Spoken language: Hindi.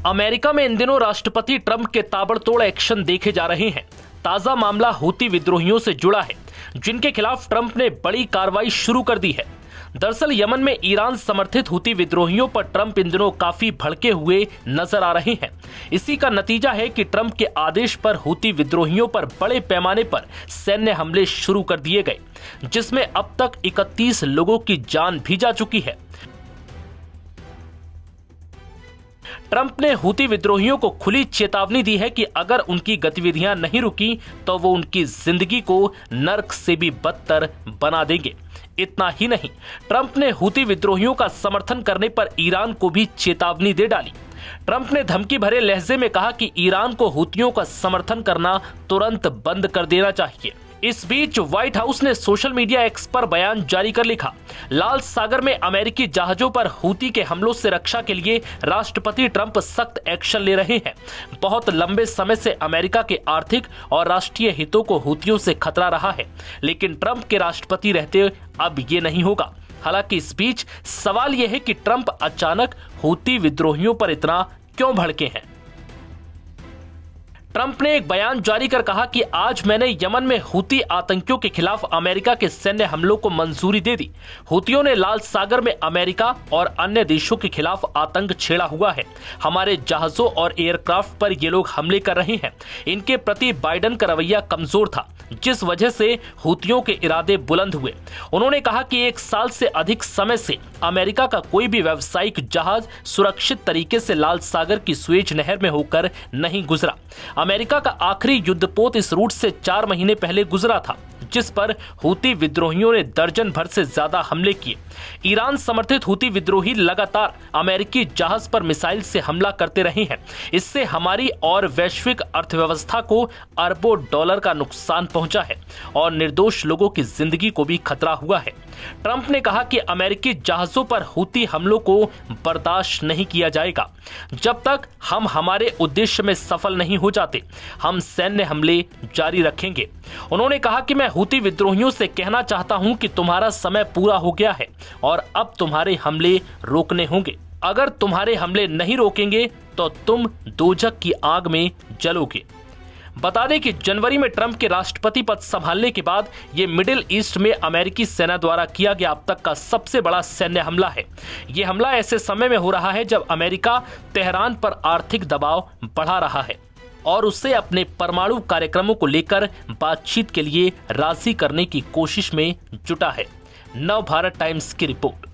अमेरिका में इन दिनों राष्ट्रपति ट्रंप के ताबड़तोड़ एक्शन देखे जा रहे हैं। ताजा मामला हूती विद्रोहियों से जुड़ा है, जिनके खिलाफ ट्रंप ने बड़ी कार्रवाई शुरू कर दी है। दरअसल यमन में ईरान समर्थित हूती विद्रोहियों पर ट्रंप इन दिनों काफी भड़के हुए नजर आ रहे हैं। इसी का नतीजा है कि ट्रंप के आदेश पर हूती विद्रोहियों पर बड़े पैमाने पर सैन्य हमले शुरू कर दिए गए, जिसमें अब तक 31 लोगों की जान भी जा चुकी है। ट्रंप ने हूती विद्रोहियों को खुली चेतावनी दी है कि अगर उनकी गतिविधियां नहीं रुकी तो वो उनकी जिंदगी को नर्क से भी बदतर बना देंगे। इतना ही नहीं, ट्रंप ने हूती विद्रोहियों का समर्थन करने पर ईरान को भी चेतावनी दे डाली। ट्रंप ने धमकी भरे लहजे में कहा कि ईरान को हूतियों का समर्थन करना तुरंत बंद कर देना चाहिए। इस बीच व्हाइट हाउस ने सोशल मीडिया एक्स पर बयान जारी कर लिखा, लाल सागर में अमेरिकी जहाजों पर हूती के हमलों से रक्षा के लिए राष्ट्रपति ट्रंप सख्त एक्शन ले रहे हैं। बहुत लंबे समय से अमेरिका के आर्थिक और राष्ट्रीय हितों को हूतियों से खतरा रहा है, लेकिन ट्रंप के राष्ट्रपति रहते अब ये नहीं होगा। हालांकि इस बीच सवाल यह है कि ट्रंप अचानक हूती विद्रोहियों पर इतना क्यों भड़के हैं। ट्रंप ने एक बयान जारी कर कहा कि आज मैंने यमन में हूती आतंकियों के खिलाफ अमेरिका के सैन्य हमलों को मंजूरी दे दी। हूतियों ने लाल सागर में अमेरिका और अन्य देशों के खिलाफ आतंक छेड़ा हुआ है। हमारे जहाजों और एयरक्राफ्ट पर ये लोग हमले कर रहे हैं। इनके प्रति बाइडेन का रवैया कमजोर था, जिस वजह से हूतियों के इरादे बुलंद हुए। उन्होंने कहा कि 1 साल से अधिक समय से अमेरिका का कोई भी व्यावसायिक जहाज सुरक्षित तरीके से लाल सागर की सुएज नहर में होकर नहीं गुजरा। अमेरिका का आखिरी युद्धपोत इस रूट से 4 महीने पहले गुजरा था, जिस पर हूती विद्रोहियों ने दर्जन भर से ज्यादा हमले किए। ईरान समर्थित हूती विद्रोही लगातार अमेरिकी जहाज पर मिसाइल से हमला करते रहे हैं। इससे हमारी और वैश्विक अर्थव्यवस्था को अरबों डॉलर का नुकसान पहुंचा है और निर्दोष लोगों की जिंदगी को भी खतरा हुआ है। ट्रंप ने कहा कि अमेरिकी जहाजों पर हूती हमलों को बर्दाश्त नहीं किया जाएगा। जब तक हम हमारे उद्देश्य में सफल नहीं हो जाते, हम सैन्य हमले जारी रखेंगे। उन्होंने कहा कि मैं हूती विद्रोहियों से कहना चाहता हूं कि तुम्हारा समय पूरा हो गया है और अब तुम्हारे हमले रोकने होंगे। अगर तुम्हारे हमले नहीं रोकेंगे तो तुम दोजख की आग में जलोगे। बता दें कि जनवरी में ट्रंप के राष्ट्रपति पद संभालने के बाद ये मिडिल ईस्ट में अमेरिकी सेना द्वारा किया गया अब तक का सबसे बड़ा सैन्य हमला है। ये हमला ऐसे समय में हो रहा है जब अमेरिका तेहरान पर आर्थिक दबाव बढ़ा रहा है और उसे अपने परमाणु कार्यक्रमों को लेकर बातचीत के लिए राजी करने की कोशिश में जुटा है। नव भारत टाइम्स की रिपोर्ट।